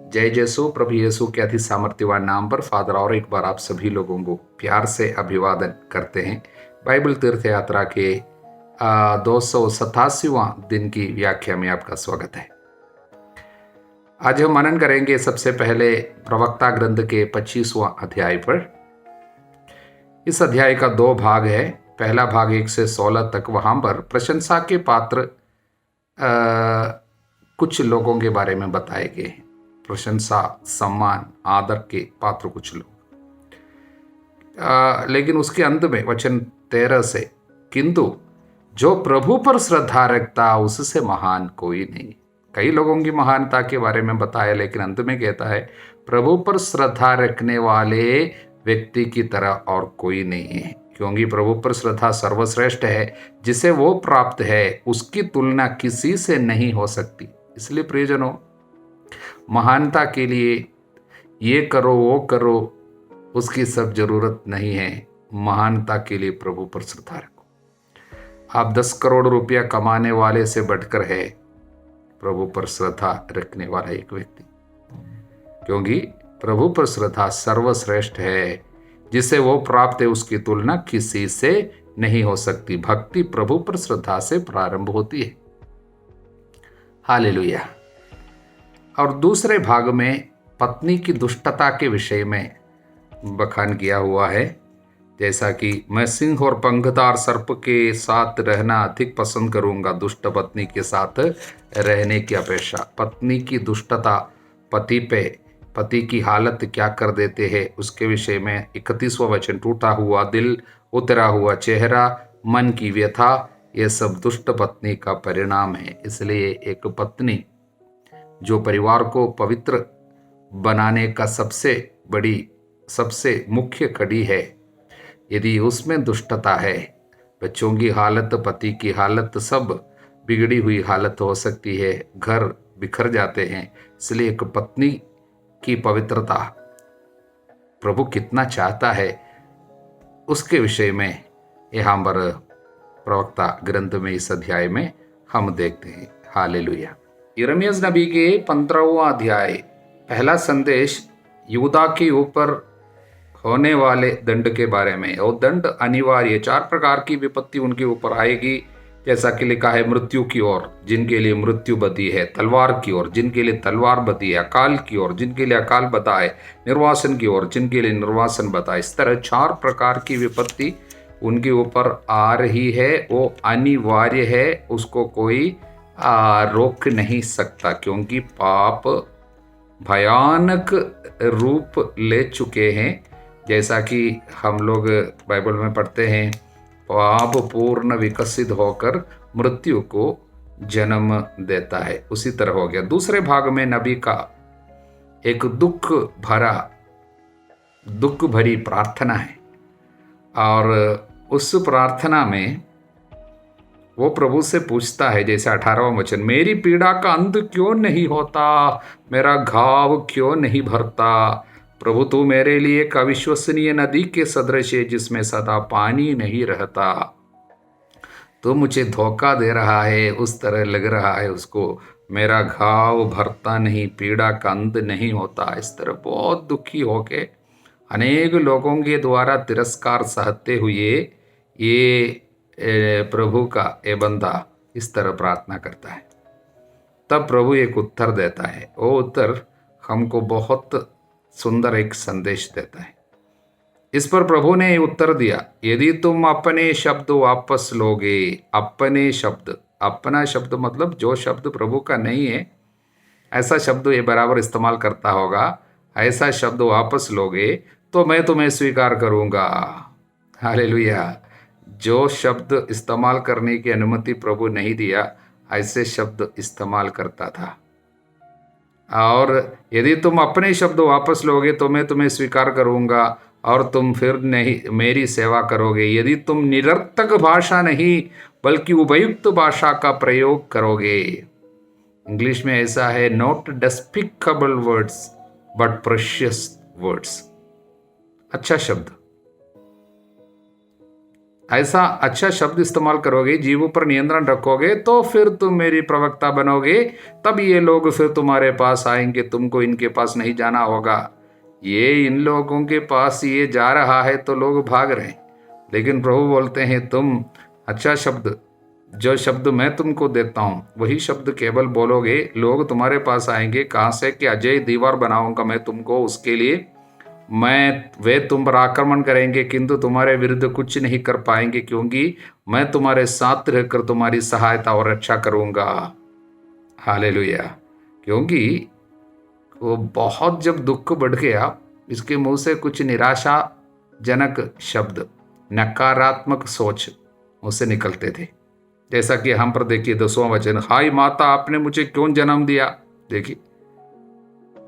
जय यीशु। प्रभु यीशु के अति सामर्थ्यवान नाम पर फादर और एक बार आप सभी लोगों को प्यार से अभिवादन करते हैं। बाइबल तीर्थ यात्रा के 287वां दिन की व्याख्या में आपका स्वागत है। आज हम मनन करेंगे सबसे पहले प्रवक्ता ग्रंथ के 25वां अध्याय पर। इस अध्याय का 2 भाग है। पहला भाग 1 से 16 तक, वहां पर प्रशंसा के पात्र कुछ लोगों के बारे में बताए गए हैं। प्रशंसा, सम्मान, आदर के पात्र कुछ लोग। लेकिन उसके अंत में वचन 13 से, किंतु जो प्रभु पर श्रद्धा रखता उससे महान कोई नहीं। कई लोगों की महानता के बारे में बताया, लेकिन अंत में कहता है प्रभु पर श्रद्धा रखने वाले व्यक्ति की तरह और कोई नहीं है, क्योंकि प्रभु पर श्रद्धा सर्वश्रेष्ठ है। जिसे वो प्राप्त है उसकी तुलना किसी से नहीं हो सकती। इसलिए प्रियजनों, महानता के लिए ये करो वो करो, उसकी सब जरूरत नहीं है। महानता के लिए प्रभु पर श्रद्धा रखो। आप 10 करोड़ रुपया कमाने वाले से बढ़कर है प्रभु पर श्रद्धा रखने वाला एक व्यक्ति, क्योंकि प्रभु पर श्रद्धा सर्वश्रेष्ठ है। जिसे वो प्राप्त है उसकी तुलना किसी से नहीं हो सकती। भक्ति प्रभु पर श्रद्धा से प्रारंभ होती है। हालेलुया। और दूसरे भाग में पत्नी की दुष्टता के विषय में बखान किया हुआ है, जैसा कि मैं सिंह और पंखदार सर्प के साथ रहना अधिक पसंद करूंगा दुष्ट पत्नी के साथ रहने की अपेक्षा। पत्नी की दुष्टता पति की हालत क्या कर देते हैं उसके विषय में 31वां वचन, टूटा हुआ दिल, उतरा हुआ चेहरा, मन की व्यथा, ये सब दुष्ट पत्नी का परिणाम है। इसलिए एक पत्नी जो परिवार को पवित्र बनाने का सबसे मुख्य कड़ी है, यदि उसमें दुष्टता है, बच्चों की हालत, पति की हालत, सब बिगड़ी हुई हालत हो सकती है। घर बिखर जाते हैं। इसलिए एक पत्नी की पवित्रता प्रभु कितना चाहता है उसके विषय में यहाँ पर प्रवक्ता ग्रंथ में इस अध्याय में हम देखते हैं। हालेलुया। यिर्मयाह नबी के 15वां अध्याय, पहला संदेश यहूदा के ऊपर होने वाले दंड के बारे में। और दंड अनिवार्य, 4 प्रकार की विपत्ति उनके ऊपर आएगी, जैसा कि लिखा है, मृत्यु की ओर जिनके लिए मृत्यु बदी है, तलवार की ओर जिनके लिए तलवार बदी है, अकाल की ओर जिनके लिए अकाल बता है, निर्वासन की ओर जिनके लिए निर्वासन बता। इस तरह 4 प्रकार की विपत्ति उनके ऊपर आ रही है। वो अनिवार्य है, उसको कोई रोक नहीं सकता, क्योंकि पाप भयानक रूप ले चुके हैं। जैसा कि हम लोग बाइबल में पढ़ते हैं, पाप पूर्ण विकसित होकर मृत्यु को जन्म देता है, उसी तरह हो गया। दूसरे भाग में नबी का एक दुख भरी प्रार्थना है, और उस प्रार्थना में वो प्रभु से पूछता है, जैसे 18वां वचन, मेरी पीड़ा का अंत क्यों नहीं होता, मेरा घाव क्यों नहीं भरता। प्रभु तू मेरे लिए एक अविश्वसनीय नदी के सदृश है, जिसमें सदा पानी नहीं रहता। तो मुझे धोखा दे रहा है, उस तरह लग रहा है उसको, मेरा घाव भरता नहीं, पीड़ा का अंत नहीं होता। इस तरह बहुत दुखी होके अनेक लोगों के द्वारा तिरस्कार सहते हुए ये प्रभु का ये बंदा इस तरह प्रार्थना करता है। तब प्रभु एक उत्तर देता है। वो उत्तर हमको बहुत सुंदर एक संदेश देता है। इस पर प्रभु ने उत्तर दिया, यदि तुम अपने शब्द वापस लोगे, अपने शब्द, अपना शब्द मतलब जो शब्द प्रभु का नहीं है, ऐसा शब्द ये बराबर इस्तेमाल करता होगा, ऐसा शब्द वापस लोगे तो मैं तुम्हें स्वीकार करूंगा। हालेलुया। जो शब्द इस्तेमाल करने की अनुमति प्रभु नहीं दिया, ऐसे शब्द इस्तेमाल करता था। और यदि तुम अपने शब्द वापस लोगे तो मैं तुम्हें स्वीकार करूंगा और तुम फिर नहीं मेरी सेवा करोगे। यदि तुम निरर्थक भाषा नहीं बल्कि उपयुक्त भाषा का प्रयोग करोगे। इंग्लिश में ऐसा है, not despicable words but precious words. अच्छा शब्द, ऐसा अच्छा शब्द इस्तेमाल करोगे, जीवों पर नियंत्रण रखोगे, तो फिर तुम मेरी प्रवक्ता बनोगे। तब ये लोग फिर तुम्हारे पास आएंगे, तुमको इनके पास नहीं जाना होगा। ये इन लोगों के पास ये जा रहा है तो लोग भाग रहे हैं, लेकिन प्रभु बोलते हैं तुम अच्छा शब्द, जो शब्द मैं तुमको देता हूँ वही शब्द केवल बोलोगे, लोग तुम्हारे पास आएंगे। कहाँ से? कि अजय दीवार बनाऊंगा मैं तुमको, उसके लिए वे तुम पर आक्रमण करेंगे किंतु तुम्हारे विरुद्ध कुछ नहीं कर पाएंगे, क्योंकि मैं तुम्हारे साथ रहकर तुम्हारी सहायता और रक्षा करूंगा। हालेलुया। क्योंकि वो बहुत जब दुख बढ़ गया, इसके मुंह से कुछ निराशाजनक शब्द, नकारात्मक सोच मुझसे निकलते थे। जैसा कि हम पर देखिए 10वां वचन, हाय माता आपने मुझे क्यों जन्म दिया। देखिए,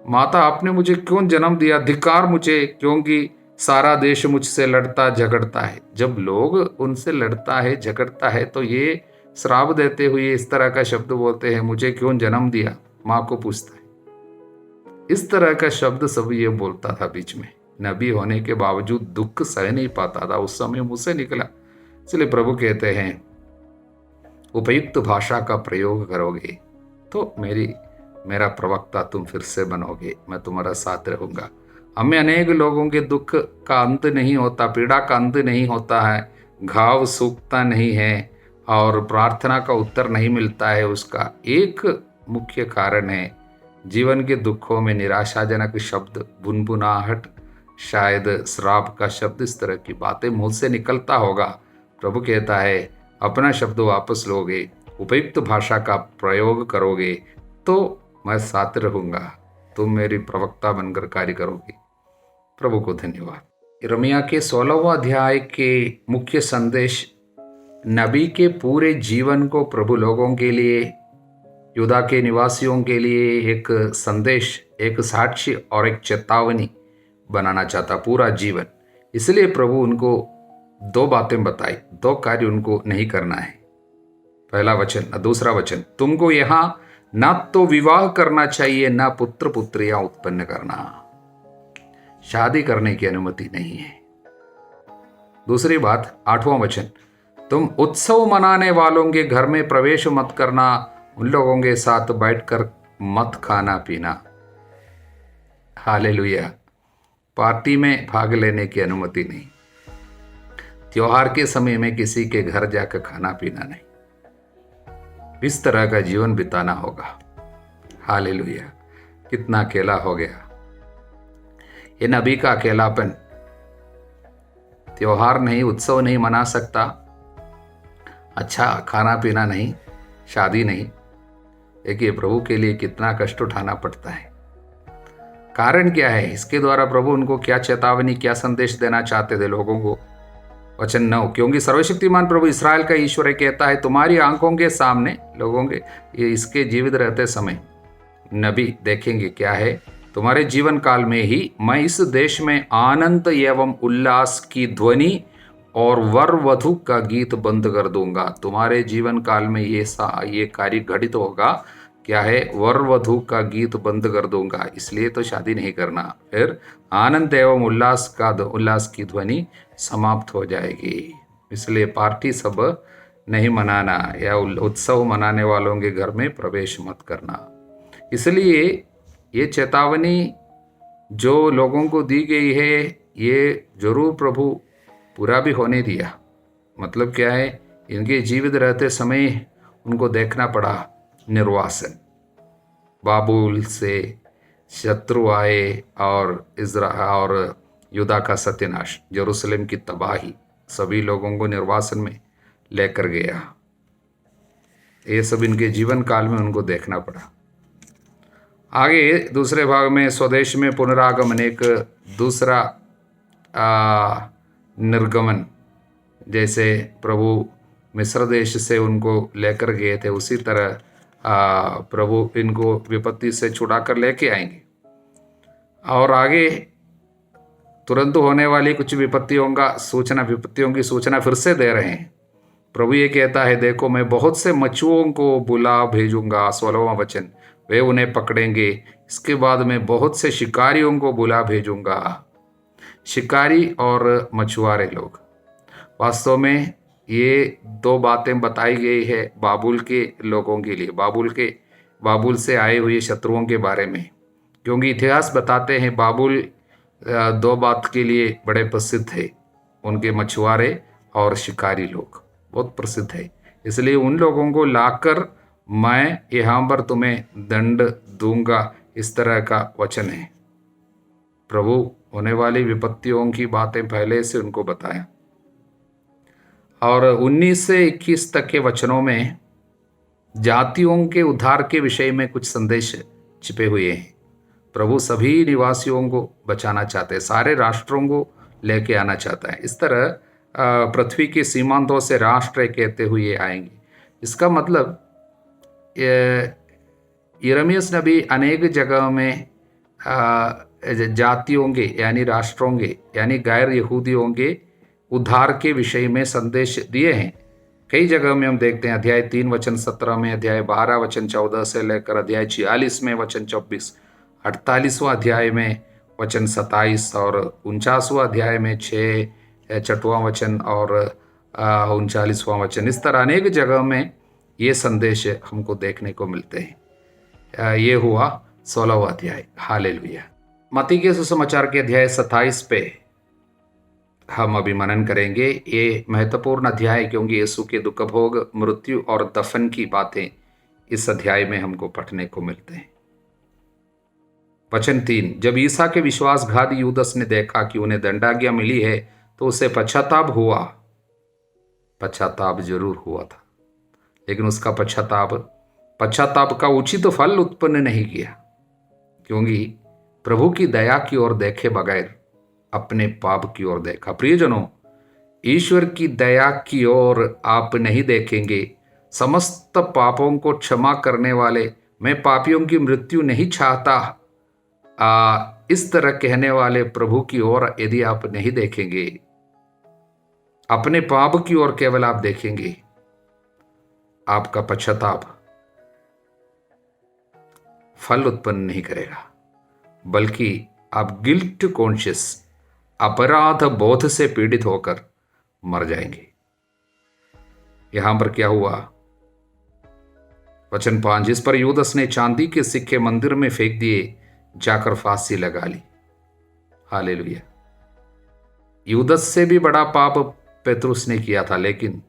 माता आपने मुझे क्यों जन्म दिया, धिक्कार मुझे, क्योंकि सारा देश मुझसे लड़ता झगड़ता है। जब लोग उनसे लड़ता है झगड़ता है तो ये श्राप देते हुए इस तरह का शब्द बोलते हैं, मुझे क्यों जन्म दिया, माँ को पूछता है। इस तरह का शब्द सब ये बोलता था बीच में। नबी होने के बावजूद दुख सह नहीं पाता था, उस समय मुझसे निकला। इसलिए प्रभु कहते हैं उपयुक्त भाषा का प्रयोग करोगे तो मेरा प्रवक्ता तुम फिर से बनोगे, मैं तुम्हारा साथ रहूंगा। हमें अनेक लोगों के दुख का अंत नहीं होता, पीड़ा का अंत नहीं होता है, घाव सूखता नहीं है और प्रार्थना का उत्तर नहीं मिलता है। उसका एक मुख्य कारण है जीवन के दुखों में निराशाजनक शब्द, बुनबुनाहट, शायद श्राप का शब्द, इस तरह की बातें मुंह से निकलता होगा। प्रभु कहता है अपना शब्द वापस लोगे, उपयुक्त भाषा का प्रयोग करोगे तो मैं साथ रहूंगा, तुम मेरी प्रवक्ता बनकर कार्य करोगे। प्रभु को धन्यवाद। यिर्मयाह के 16वां अध्याय के मुख्य संदेश नबी के पूरे जीवन को प्रभु लोगों के लिए, यूदा के निवासियों के लिए एक संदेश, एक साक्ष्य और एक चेतावनी बनाना चाहता, पूरा जीवन। इसलिए प्रभु उनको 2 बातें बताई, 2 कार्य उनको नहीं करना है। पहला वचन, दूसरा वचन, तुमको यहाँ ना तो विवाह करना चाहिए, ना पुत्र पुत्रियां उत्पन्न करना, शादी करने की अनुमति नहीं है। दूसरी बात, 8वां वचन, तुम उत्सव मनाने वालों के घर में प्रवेश मत करना, उन लोगों के साथ बैठकर मत खाना पीना। हालेलुया। पार्टी में भाग लेने की अनुमति नहीं, त्योहार के समय में किसी के घर जाकर खाना पीना नहीं, इस तरह का जीवन बिताना होगा। हालेलुया। कितना अकेला हो गया ये नबी का अकेलापन। त्योहार नहीं, उत्सव नहीं मना सकता, अच्छा खाना पीना नहीं, शादी नहीं। देखिए प्रभु के लिए कितना कष्ट उठाना पड़ता है। कारण क्या है? इसके द्वारा प्रभु उनको क्या चेतावनी, क्या संदेश देना चाहते थे लोगों को? वचन 9, क्योंकि सर्वशक्तिमान प्रभु इस्राएल का ईश्वर कहता है, तुम्हारी आंखों के सामने लोगों के, ये इसके जीवित रहते समय नबी देखेंगे क्या है, तुम्हारे जीवन काल में ही मैं इस देश में आनंद एवं उल्लास की ध्वनि और वर वधु का गीत बंद कर दूंगा। तुम्हारे जीवन काल में ये कार्य घटित होगा। क्या है? वर वधु का गीत बंद कर दूंगा, इसलिए तो शादी नहीं करना। फिर आनंद एवं उल्लास की ध्वनि समाप्त हो जाएगी। इसलिए पार्टी सब नहीं मनाना या उत्सव मनाने वालों के घर में प्रवेश मत करना। इसलिए ये चेतावनी जो लोगों को दी गई है, ये जरूर प्रभु पूरा भी होने दिया। मतलब क्या है? इनके जीवित रहते समय उनको देखना पड़ा निर्वासन, बाबुल से शत्रु आए और यूदा का सत्यानाश, यरूशलेम की तबाही, सभी लोगों को निर्वासन में लेकर गया। ये सब इनके जीवन काल में उनको देखना पड़ा। आगे दूसरे भाग में स्वदेश में पुनरागमन, एक दूसरा निर्गमन। जैसे प्रभु मिस्र देश से उनको लेकर गए थे, उसी तरह प्रभु इनको विपत्ति से छुड़ा कर लेके आएंगे। और आगे तुरंत होने वाली कुछ विपत्तियों की सूचना फिर से दे रहे हैं। प्रभु ये कहता है, देखो मैं बहुत से मछुओं को बुला भेजूंगा। 16वां वचन, वे उन्हें पकड़ेंगे। इसके बाद मैं बहुत से शिकारियों को बुला भेजूंगा। शिकारी और मछुआरे लोग, वास्तव में ये दो बातें बताई गई है बाबुल के लोगों के लिए, बाबुल से आए हुए शत्रुओं के बारे में। क्योंकि इतिहास बताते हैं बाबुल दो बात के लिए बड़े प्रसिद्ध थे, उनके मछुआरे और शिकारी लोग बहुत प्रसिद्ध है। इसलिए उन लोगों को लाकर मैं यहाँ पर तुम्हें दंड दूंगा, इस तरह का वचन है। प्रभु होने वाली विपत्तियों की बातें पहले से उनको बताया। और 19 से 21 तक के वचनों में जातियों के उद्धार के विषय में कुछ संदेश छिपे हुए हैं। प्रभु सभी निवासियों को बचाना चाहते हैं, सारे राष्ट्रों को लेके आना चाहता है। इस तरह पृथ्वी के सीमांतों से राष्ट्र कहते हुए आएंगे। इसका मतलब यिर्मयाह नबी अनेक जगह में जातियों के यानी राष्ट्रों के यानी गैर यहूदियों के उद्धार के विषय में संदेश दिए हैं। कई जगह में हम देखते हैं, अध्याय 3 वचन 17 में, अध्याय 12 वचन 14 से लेकर अध्याय 46 में वचन 24, 48वां अध्याय में वचन 27 और 49वां अध्याय में 6वां वचन और 39वां वचन। इस तरह अनेक जगह में ये संदेश हमको देखने को मिलते हैं। ये हुआ 16वां अध्याय। हालेलुया। मत्ती के सुसमाचार के अध्याय 27 पे हम अभी मनन करेंगे। ये महत्वपूर्ण अध्याय, क्योंकि यीशु के दुख भोग, मृत्यु और दफन की बातें इस अध्याय में हमको पढ़ने को मिलते हैं। वचन 3, जब ईसा के विश्वासघाती यूदस ने देखा कि उन्हें दंडाज्ञा मिली है तो उसे पश्चाताप हुआ। पश्चाताप जरूर हुआ था, लेकिन उसका पश्चाताप का उचित फल उत्पन्न नहीं किया, क्योंकि प्रभु की दया की ओर देखे बगैर अपने पाप की ओर देखा। प्रियजनों, ईश्वर की दया की ओर आप नहीं देखेंगे। समस्त पापों को क्षमा करने वाले, मैं पापियों की मृत्यु नहीं चाहता, इस तरह कहने वाले प्रभु की ओर यदि आप नहीं देखेंगे, अपने पाप की ओर केवल आप देखेंगे, आपका पश्चाताप फल उत्पन्न नहीं करेगा, बल्कि आप गिल्ट कॉन्शियस, अपराध बोध से पीड़ित होकर मर जाएंगे। यहां पर क्या हुआ? वचन 5, जिस पर यूदस ने चांदी के सिक्के मंदिर में फेंक दिए, जाकर फांसी लगा ली। हालेलुया। यूदस से भी बड़ा पाप पेतरुस ने किया था, लेकिन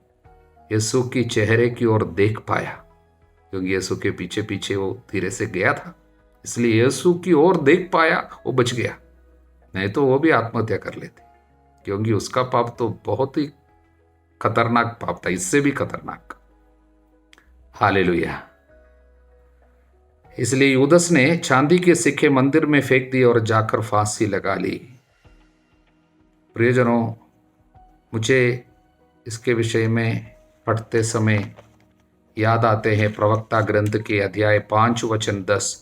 यीशु की चेहरे की ओर देख पाया, क्योंकि यीशु के पीछे पीछे वो धीरे से गया था, इसलिए यीशु की ओर देख पाया, वो बच गया। नहीं तो वो भी आत्महत्या कर लेते, क्योंकि उसका पाप तो बहुत ही खतरनाक पाप था, इससे भी खतरनाक। हालेलुया। इसलिए यूदस ने चांदी के सिक्के मंदिर में फेंक दिए और जाकर फांसी लगा ली। प्रियजनों, मुझे इसके विषय में पढ़ते समय याद आते हैं प्रवक्ता ग्रंथ के अध्याय 5 वचन 10,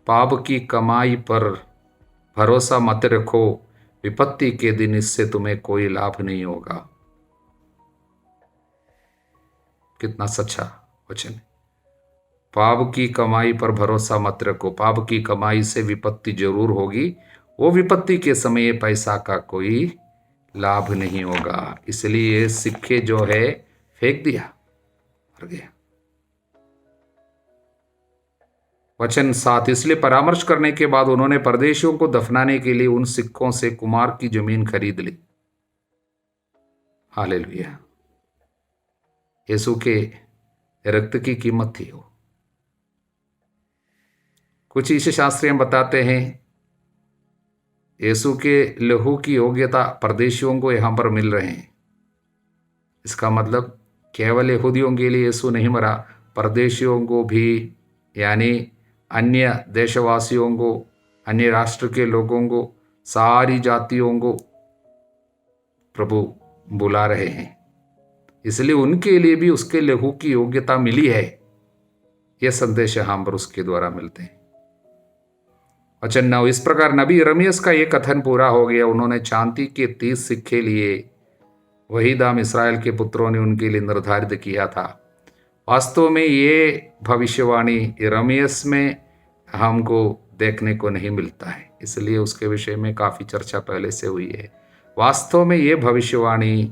पाप की कमाई पर भरोसा मत रखो, विपत्ति के दिन इससे तुम्हें कोई लाभ नहीं होगा। कितना सच्चा वचन है। पाप की कमाई पर भरोसा मत रखो, पाप की कमाई से विपत्ति जरूर होगी, वो विपत्ति के समय पैसा का कोई लाभ नहीं होगा। इसलिए सिक्के जो है फेंक दिया, मर गया। वचन 7, इसलिए परामर्श करने के बाद उन्होंने परदेशियों को दफनाने के लिए उन सिक्कों से कुमार की जमीन खरीद ली। हालेलुया। यीशु के रक्त की कीमत थी वो। कुछ ईसाई शास्त्री बताते हैं यीशु के लहू की योग्यता परदेशियों को यहां पर मिल रहे हैं। इसका मतलब केवल यहूदियों के लिए यीशु नहीं मरा, परदेशियों को भी, यानी अन्य देशवासियों को, अन्य राष्ट्र के लोगों को, सारी जातियों को प्रभु बुला रहे हैं। इसलिए उनके लिए भी उसके लहू की योग्यता मिली है। यह संदेश हम पर उसके द्वारा मिलते हैं। वचन 9, इस प्रकार नबी यिर्मयाह का यह कथन पूरा हो गया। उन्होंने चांदी के 30 सिक्के लिए, वही दाम इस्राएल के पुत्रों ने उनके लिए निर्धारित किया था। वास्तव में ये भविष्यवाणी यिर्मयाह में हमको देखने को नहीं मिलता है, इसलिए उसके विषय में काफ़ी चर्चा पहले से हुई है। वास्तव में ये भविष्यवाणी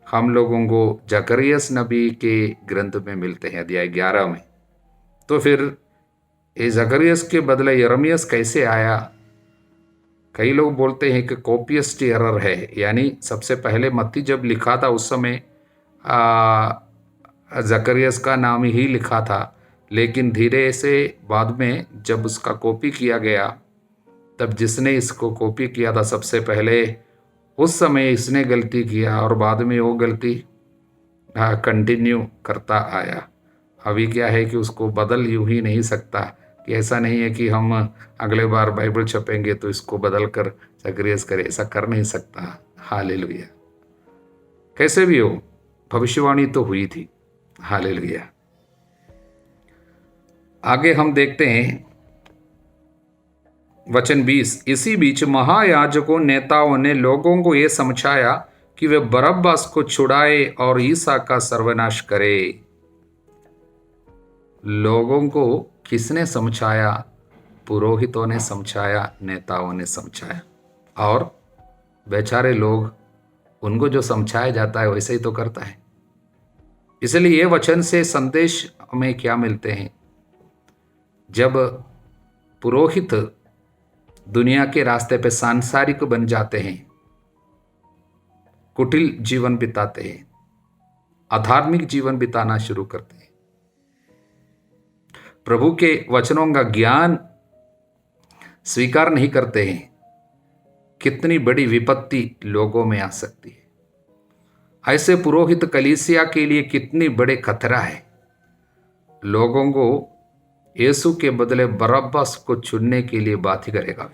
हम लोगों को जकरियस नबी के ग्रंथ में मिलते हैं, अध्याय 11 में। तो फिर ये जकरियस के बदले यिर्मयाह कैसे आया? कई लोग बोलते हैं कि कॉपीस्ट एरर है, यानी सबसे पहले मत्ती जब लिखा था उस समय जकरियस का नाम ही लिखा था, लेकिन धीरे से बाद में जब उसका कॉपी किया गया, तब जिसने इसको कॉपी किया था सबसे पहले, उस समय इसने गलती किया और बाद में वो गलती कंटिन्यू करता आया। अभी क्या है कि उसको बदल यूं ही नहीं सकता, कि ऐसा नहीं है कि हम अगले बार बाइबल छपेंगे तो इसको बदल कर जकरियस करे, ऐसा कर नहीं सकता। हालेलुया। कैसे भी हो, भविष्यवाणी तो हुई थी। हालेलुया। आगे हम देखते हैं वचन 20। इसी बीच महायाजकों नेताओं ने लोगों को यह समझाया कि वे बरब्बास को छुड़ाए और ईसा का सर्वनाश करे। लोगों को किसने समझाया? पुरोहितों ने समझाया, नेताओं ने समझाया। और बेचारे लोग, उनको जो समझाया जाता है वैसे ही तो करता है। इसलिए ये वचन से संदेश हमें क्या मिलते हैं? जब पुरोहित दुनिया के रास्ते पे सांसारिक बन जाते हैं, कुटिल जीवन बिताते हैं, अधार्मिक जीवन बिताना शुरू करते हैं, प्रभु के वचनों का ज्ञान स्वीकार नहीं करते हैं, कितनी बड़ी विपत्ति लोगों में आ सकती है। ऐसे पुरोहित कलीसिया के लिए कितनी बड़े खतरा है। लोगों को यीशु के बदले बरब्बास को चुनने के लिए बात ही करेगा।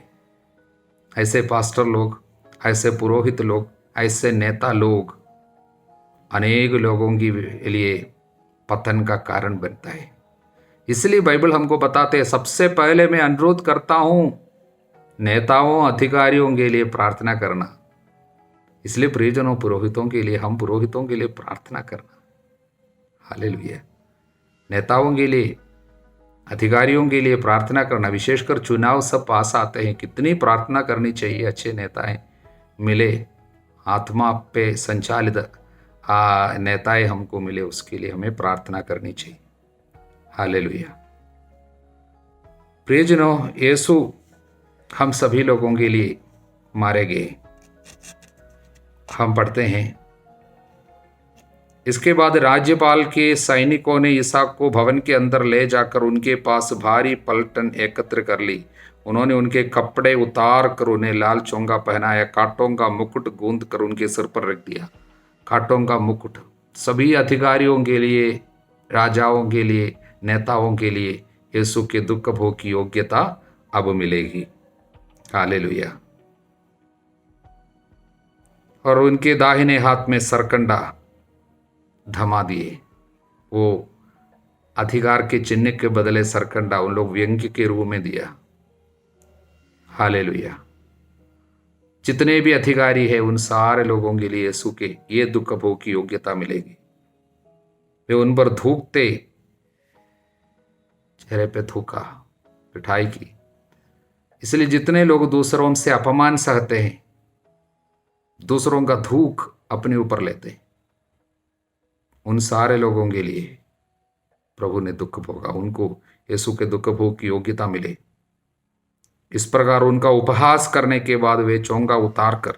ऐसे पास्टर लोग, ऐसे पुरोहित लोग, ऐसे नेता लोग अनेक लोगों के लिए पतन का कारण बनता है। इसलिए बाइबल हमको बताते हैं, सबसे पहले मैं अनुरोध करता हूं नेताओं अधिकारियों के लिए प्रार्थना करना। इसलिए प्रियजनों, पुरोहितों के लिए, हम पुरोहितों के लिए प्रार्थना करना। हालेलुया। नेताओं के लिए, अधिकारियों के लिए प्रार्थना करना। विशेषकर चुनाव सब पास आते हैं, कितनी प्रार्थना करनी चाहिए अच्छे नेताएं मिले, आत्मा पे संचालित नेताएं हमको मिले, उसके लिए हमें प्रार्थना करनी चाहिए। हालेलुया। प्रियजनों, यीशु हम सभी लोगों के लिए मारे गए। हम पढ़ते हैं, इसके बाद राज्यपाल के सैनिकों ने इसहाक को भवन के अंदर ले जाकर उनके पास भारी पलटन एकत्र कर ली। उन्होंने उनके कपड़े उतार कर उन्हें लाल चोंगा पहनाया, कांटों का मुकुट गूंद कर उनके सिर पर रख दिया। कांटों का मुकुट सभी अधिकारियों के लिए, राजाओं के लिए, नेताओं के लिए यीशु के दुख भोग की योग्यता अब मिलेगी। हालेलुया। और उनके दाहिने हाथ में सरकंडा थमा दिए। वो अधिकार के चिन्ह के बदले सरकंडा उन लोग व्यंग्य के रूप में दिया। हालेलुया। जितने भी अधिकारी है उन सारे लोगों के लिए यीशु के ये दुख भोग की योग्यता मिलेगी। वे उन पर थूकते, चेहरे पे थूका, पिटाई की। इसलिए जितने लोग दूसरों से अपमान सहते हैं, दूसरों का थूक अपने ऊपर लेते हैं, उन सारे लोगों के लिए प्रभु ने दुख भोगा, उनको यीशु के दुख भोग की योग्यता मिले। इस प्रकार उनका उपहास करने के बाद वे चोंगा उतार कर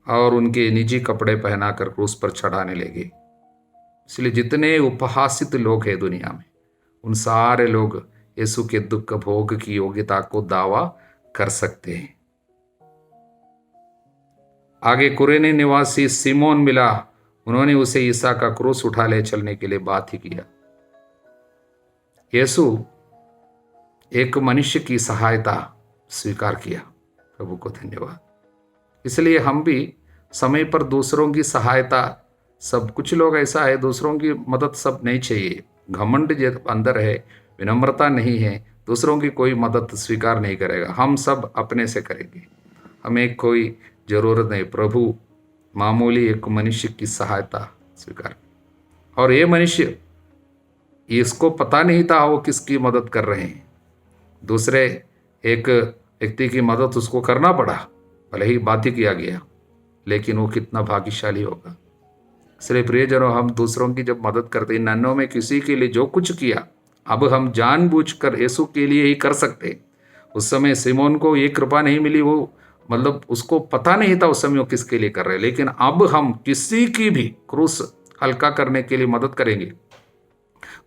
और उनके निजी कपड़े पहनाकर क्रूस पर चढ़ाने लगे। इसलिए जितने उपहासित लोग हैं दुनिया में, उन सारे लोग यीशु के दुख भोग की योग्यता को दावा कर सकते हैं। आगे कुरेनी निवासी सिमोन मिला। उन्होंने उसे ईसा का क्रूस उठा ले चलने के लिए बात ही किया। यीशु एक मनुष्य की सहायता स्वीकार किया। प्रभु को धन्यवाद। इसलिए हम भी समय पर दूसरों की सहायता, सब कुछ लोग ऐसा है दूसरों की मदद सब नहीं चाहिए, घमंड जब अंदर है, विनम्रता नहीं है, दूसरों की कोई मदद स्वीकार नहीं करेगा। हम सब अपने से करेंगे, हमें कोई जरूरत नहीं। प्रभु मामूली एक मनुष्य की सहायता स्वीकार, और ये मनुष्य, इसको पता नहीं था वो किसकी मदद कर रहे हैं। दूसरे एक व्यक्ति की मदद उसको करना पड़ा, भले ही बात ही किया गया, लेकिन वो कितना भाग्यशाली होगा। इसलिए प्रियजनों, हम दूसरों की जब मदद करते हैं, नन्हों में किसी के लिए जो कुछ किया, अब हम जानबूझकर यीशु के लिए ही कर सकते हैं। उस समय सिमोन को ये कृपा नहीं मिली, वो मतलब उसको पता नहीं था उस समय वो किसके लिए कर रहे हैं, लेकिन अब हम किसी की भी क्रूस हल्का करने के लिए मदद करेंगे।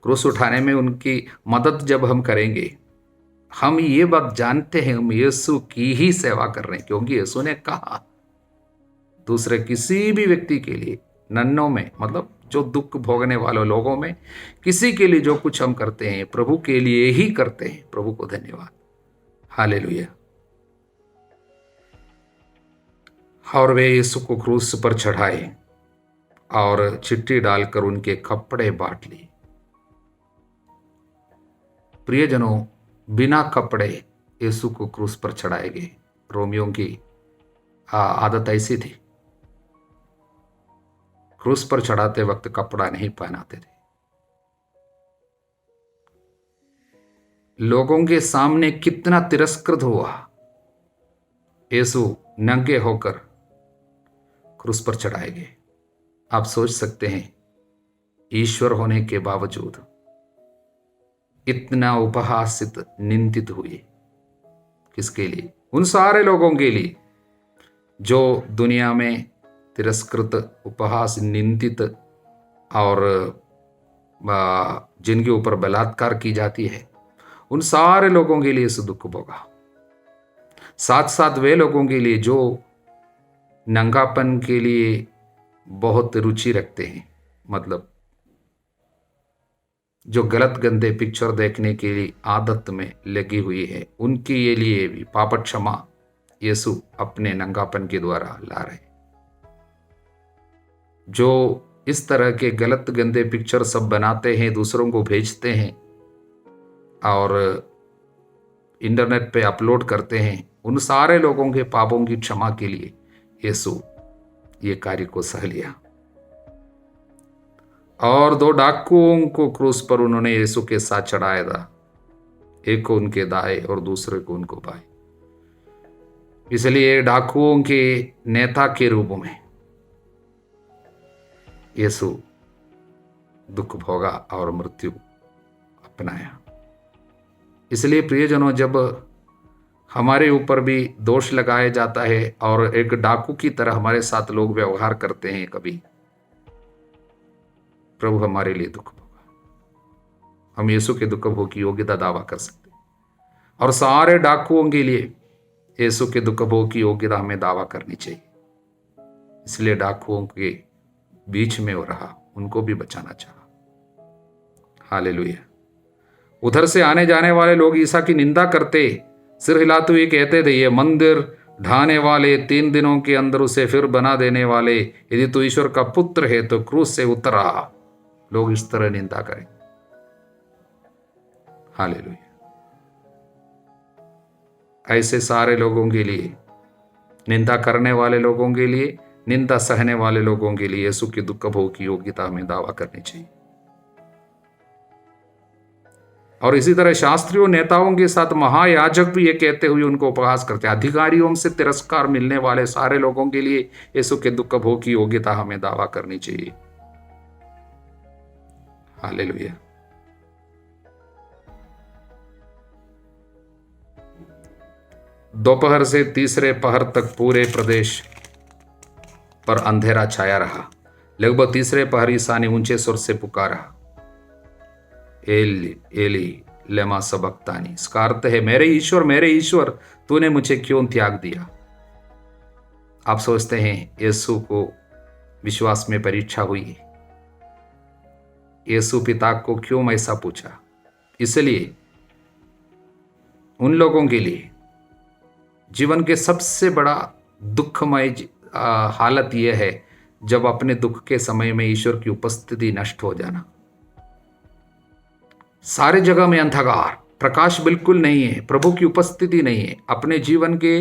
क्रूस उठाने में उनकी मदद जब हम करेंगे, हम ये बात जानते हैं हम यीशु की ही सेवा कर रहे हैं, क्योंकि यीशु ने कहा दूसरे किसी भी व्यक्ति के लिए, नन्हों में मतलब जो दुख भोगने वाले लोगों में किसी के लिए जो कुछ हम करते हैं प्रभु के लिए ही करते हैं। प्रभु को धन्यवाद, हालेलुया। और वे यीशु को क्रूस पर चढ़ाए और चिट्ठी डालकर उनके कपड़े बांट लिए। प्रियजनों, बिना कपड़े यीशु को क्रूस पर चढ़ाए गए। रोमियों की आदत ऐसी थी, क्रूस पर चढ़ाते वक्त कपड़ा नहीं पहनाते थे। लोगों के सामने कितना तिरस्कृत हुआ, यीशु नंगे होकर क्रूस पर चढ़ाए गए। आप सोच सकते हैं, ईश्वर होने के बावजूद इतना उपहासित निंदित हुए। किसके लिए? उन सारे लोगों के लिए जो दुनिया में तिरस्कृत, उपहास, निंदित और जिनके ऊपर बलात्कार की जाती है, उन सारे लोगों के लिए इस दुख भोगा। साथ साथ वे लोगों के लिए जो नंगापन के लिए बहुत रुचि रखते हैं, मतलब जो गलत गंदे पिक्चर देखने के लिए आदत में लगी हुई है, उनके ये लिए भी पाप क्षमा यीशु अपने नंगापन के द्वारा ला रहे। जो इस तरह के गलत गंदे पिक्चर सब बनाते हैं, दूसरों को भेजते हैं और इंटरनेट पे अपलोड करते हैं, उन सारे लोगों के पापों की क्षमा के लिए यीशु ये कार्य को सह लिया। और 2 डाकुओं को क्रूस पर उन्होंने यीशु के साथ चढ़ाया था, एक को उनके दाएं और दूसरे को उनको बाएं। इसलिए डाकुओं के नेता के रूप में यीशु दुख भोगा और मृत्यु अपनाया। इसलिए प्रियजनों, जब हमारे ऊपर भी दोष लगाया जाता है और एक डाकू की तरह हमारे साथ लोग व्यवहार करते हैं, कभी प्रभु हमारे लिए दुख भोगा। हम यीशु के दुख भोग की योग्यता दावा कर सकते हैं, और सारे डाकुओं के लिए यीशु के दुख भोग की योग्यता हमें दावा करनी चाहिए। इसलिए डाकुओं के बीच में वो रहा, उनको भी बचाना चाहा। हालेलुया। उधर से आने जाने वाले लोग ईसा की निंदा करते, सिर हिलाते हुए कहते थे, ये मंदिर ढाने वाले, 3 दिनों के अंदर उसे फिर बना देने वाले, यदि तू ईश्वर का पुत्र है तो क्रूस से उतर आ। लोग इस तरह निंदा करें। हालेलुया। ऐसे सारे लोगों के लिए, निंदा करने वाले लोगों के लिए, निंदा सहने वाले लोगों के लिए यीशु के दुख भोग की योग्यता हमें दावा करनी चाहिए। और इसी तरह शास्त्रियों नेताओं के साथ महायाजक भी ये कहते हुए उनको उपहास करते हैं, अधिकारियों से तिरस्कार मिलने वाले सारे लोगों के लिए यीशु के दुख भोग की योग्यता हमें दावा करनी चाहिए। हालेलुया। दोपहर से तीसरे पहर तक पूरे प्रदेश पर अंधेरा छाया रहा। लगभग तीसरे पहर ईसा ने ऊंचे स्वर से पुकारा, एली एली लेमा सबक्तानी। इसका अर्थ है, मेरे ईश्वर तूने मुझे क्यों त्याग दिया। आप सोचते हैं यीशु को विश्वास में परीक्षा हुई, यीशु पिता को क्यों ऐसा पूछा? इसलिए उन लोगों के लिए जीवन के सबसे बड़ा दुखमय हालत यह है जब अपने दुख के समय में ईश्वर की उपस्थिति नष्ट हो जाना। सारे जगह में अंधकार, प्रकाश बिल्कुल नहीं है, प्रभु की उपस्थिति नहीं है। अपने जीवन के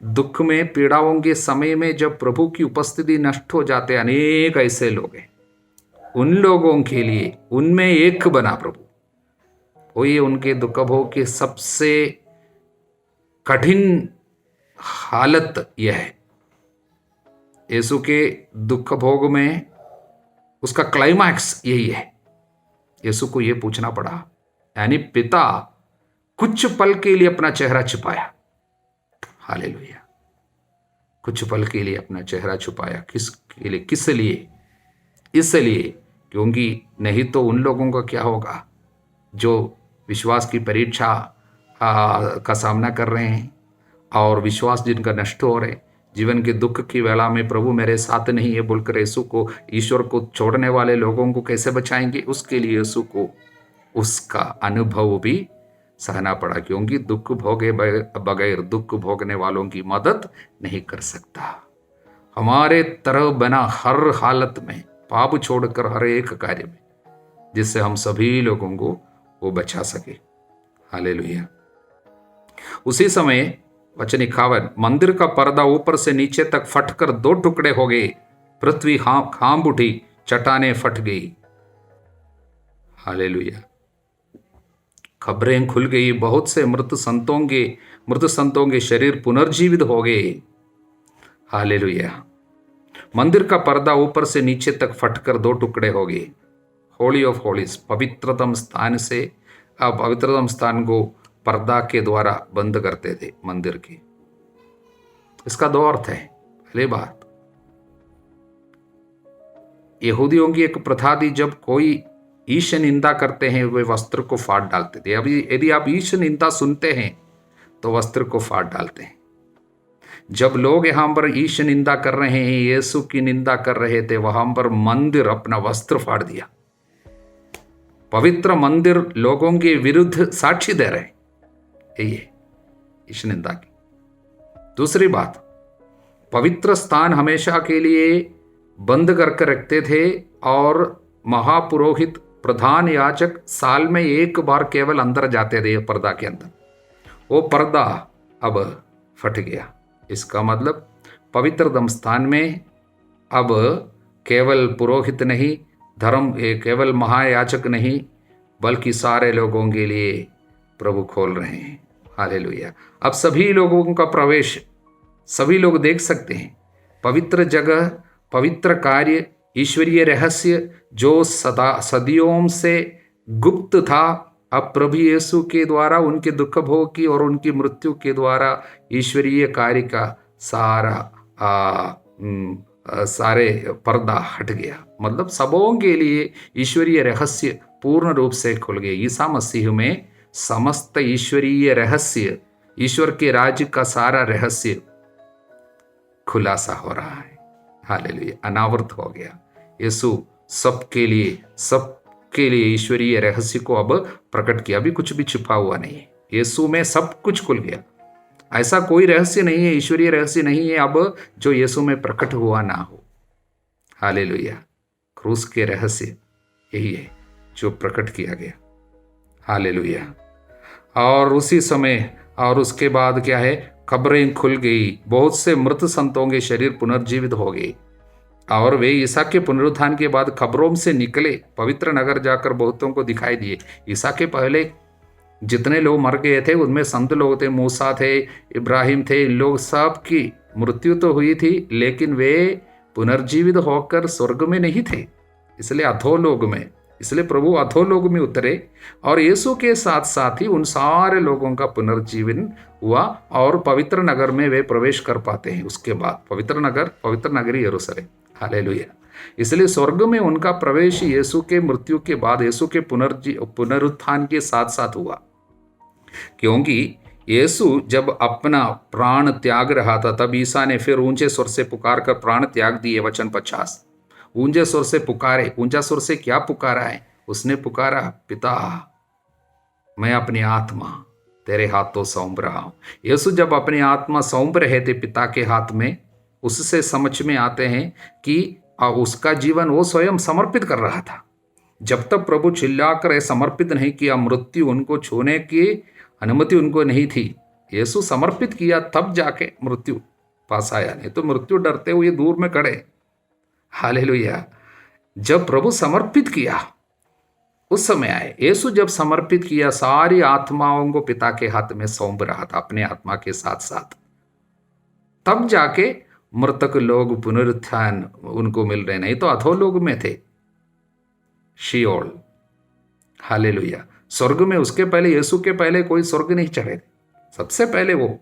दुख में, पीड़ाओं के समय में जब प्रभु की उपस्थिति नष्ट हो जाते, अनेक ऐसे लोग हैं, उन लोगों के लिए उनमें एक बना प्रभु, वो ये उनके दुख भोग की सबसे कठिन हालत यह है। यीशु के दुख भोग में उसका क्लाइमैक्स यही है। यीशु को यह पूछना पड़ा, यानी पिता कुछ पल के लिए अपना चेहरा छुपाया। हालेलुया। कुछ पल के लिए अपना चेहरा छुपाया। किसके लिए? किस लिए? इसलिए क्योंकि नहीं तो उन लोगों का क्या होगा जो विश्वास की परीक्षा का सामना कर रहे हैं और विश्वास जिनका नष्ट हो रहे, जीवन के दुख की वेला में प्रभु मेरे साथ नहीं है बोलकर यीशु को, ईश्वर को छोड़ने वाले लोगों को कैसे बचाएंगे? उसके लिए यीशु को उसका अनुभव भी सहना पड़ा, क्योंकि दुख भोगे बगैर दुख भोगने वालों की मदद नहीं कर सकता। हमारे तरह बना हर हालत में, पाप छोड़कर हर एक कार्य में, जिससे हम सभी लोगों को वो बचा सके। हालेलुया। उसी समय वचन 51, मंदिर का पर्दा ऊपर से नीचे तक फटकर 2 टुकड़े हो गए, पृथ्वी कांप उठी, चट्टानें फट गई। हालेलुया। खबरें खुल गई, बहुत से मृत संतों के शरीर पुनर्जीवित हो गए। हालेलुया। मंदिर का पर्दा ऊपर से नीचे तक फटकर 2 टुकड़े हो गए। होली ऑफ होलीज, पवित्रतम स्थान को पर्दा के द्वारा बंद करते थे मंदिर के। इसका 2 अर्थ है। पहली बात, यहूदियों की एक प्रथा थी, जब कोई ईश निंदा करते हैं वे वस्त्र को फाड़ डालते थे। अभी यदि आप ईश निंदा सुनते हैं तो वस्त्र को फाड़ डालते हैं। जब लोग यहां पर ईश निंदा कर रहे हैं, यीशु की निंदा कर रहे थे, वहां पर मंदिर अपना वस्त्र फाड़ दिया। पवित्र मंदिर लोगों के विरुद्ध साक्षी दे रहे, यही है ईश निंदा की। दूसरी बात, पवित्र स्थान हमेशा के लिए बंद करके रखते थे और महापुरोहित, प्रधान याजक साल में 1 बार केवल अंदर जाते थे पर्दा के अंदर। वो पर्दा अब फट गया। इसका मतलब पवित्र स्थान में अब केवल पुरोहित नहीं, केवल महायाजक नहीं, बल्कि सारे लोगों के लिए प्रभु खोल रहे हैं। हालेलुया। अब सभी लोगों का प्रवेश सभी लोग देख सकते हैं। पवित्र जगह, पवित्र कार्य, ईश्वरीय रहस्य जो सदियों से गुप्त था, अब प्रभु यीशु के द्वारा उनके दुख भोग की और उनकी मृत्यु के द्वारा ईश्वरीय कार्य का सारे पर्दा हट गया। मतलब सबों के लिए ईश्वरीय रहस्य पूर्ण रूप से खुल गए। ईसा मसीह में समस्त ईश्वरीय रहस्य, ईश्वर के राज्य का सारा रहस्य खुलासा हो रहा है। हालेलुया। अनावृत हो गया। यीशु सबके लिए ईश्वरीय रहस्य को अब प्रकट किया। अभी कुछ भी छिपा हुआ नहीं है। यीशु में सब कुछ खुल गया। ऐसा कोई रहस्य नहीं है, ईश्वरीय रहस्य नहीं है अब जो यीशु में प्रकट हुआ ना हो। हालेलुया। क्रूस के रहस्य यही है जो प्रकट किया गया। हालेलुया। और उसी समय और उसके बाद क्या है, खबरें खुल गई, बहुत से मृत संतों के शरीर पुनर्जीवित हो गए और वे ईसा के पुनरुत्थान के बाद खबरों से निकले, पवित्र नगर जाकर बहुतों को दिखाई दिए। ईसा के पहले जितने लोग मर गए थे उनमें संत लोग थे, मूसा थे, इब्राहिम थे, इन लोग सब की मृत्यु तो हुई थी, लेकिन वे पुनर्जीवित होकर स्वर्ग में नहीं थे, इसलिए अधोलोक में। इसलिए प्रभु अधोलोक में उतरे और यीशु के साथ साथ ही उन सारे लोगों का पुनर्जीवन हुआ और पवित्र नगर में वे प्रवेश कर पाते हैं। उसके बाद पवित्र नगरी यरूशलेम। हालेलुया। इसलिए स्वर्ग में उनका प्रवेश यीशु के मृत्यु के बाद, यीशु के पुनरुत्थान के साथ साथ हुआ, क्योंकि यीशु जब अपना प्राण त्याग रहा था तब ईसा ने फिर ऊंचे स्वर से पुकार कर प्राण त्याग दिए। वचन 50, ऊंचे स्वर से पुकारे। ऊंचा स्वर से क्या पुकारा है? उसने पुकारा, पिता मैं अपनी आत्मा तेरे हाथों सौंप रहा हूं। यीशु जब अपनी आत्मा सौंप रहे थे पिता के हाथ में, उससे समझ में आते हैं कि उसका जीवन वो स्वयं समर्पित कर रहा था। जब तक प्रभु चिल्लाकर समर्पित नहीं किया, मृत्यु उनको छूने की अनुमति उनको नहीं थी। यीशु समर्पित किया तब जाके मृत्यु पास आया, नहीं तो मृत्यु डरते हुए दूर में खड़े। हालेलुया। जब प्रभु समर्पित किया उस समय आए। यीशु जब समर्पित किया, सारी आत्माओं को पिता के हाथ में सौंप रहा था अपने आत्मा के साथ साथ, तब जाके मृतक लोग पुनरुत्थान उनको मिल रहे, नहीं तो अधोलोक में थे, शियोल। हालेलुया। स्वर्ग में उसके पहले, यीशु के पहले कोई स्वर्ग नहीं चढ़े थे, सबसे पहले वो,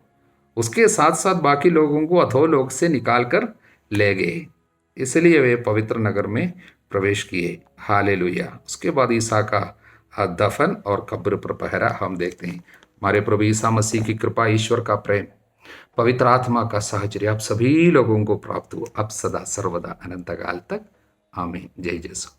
उसके साथ साथ बाकी लोगों को अधोलोक से निकाल कर ले गए, इसलिए वे पवित्र नगर में प्रवेश किए। हालेलुया। उसके बाद ईसा का दफन और कब्र पर पहरा हम देखते हैं। हमारे प्रभु ईसा मसीह की कृपा, ईश्वर का प्रेम, पवित्र आत्मा का साहचर्य आप सभी लोगों को प्राप्त हो अब, सदा सर्वदा, अनंत काल तक। आमीन। जय जय।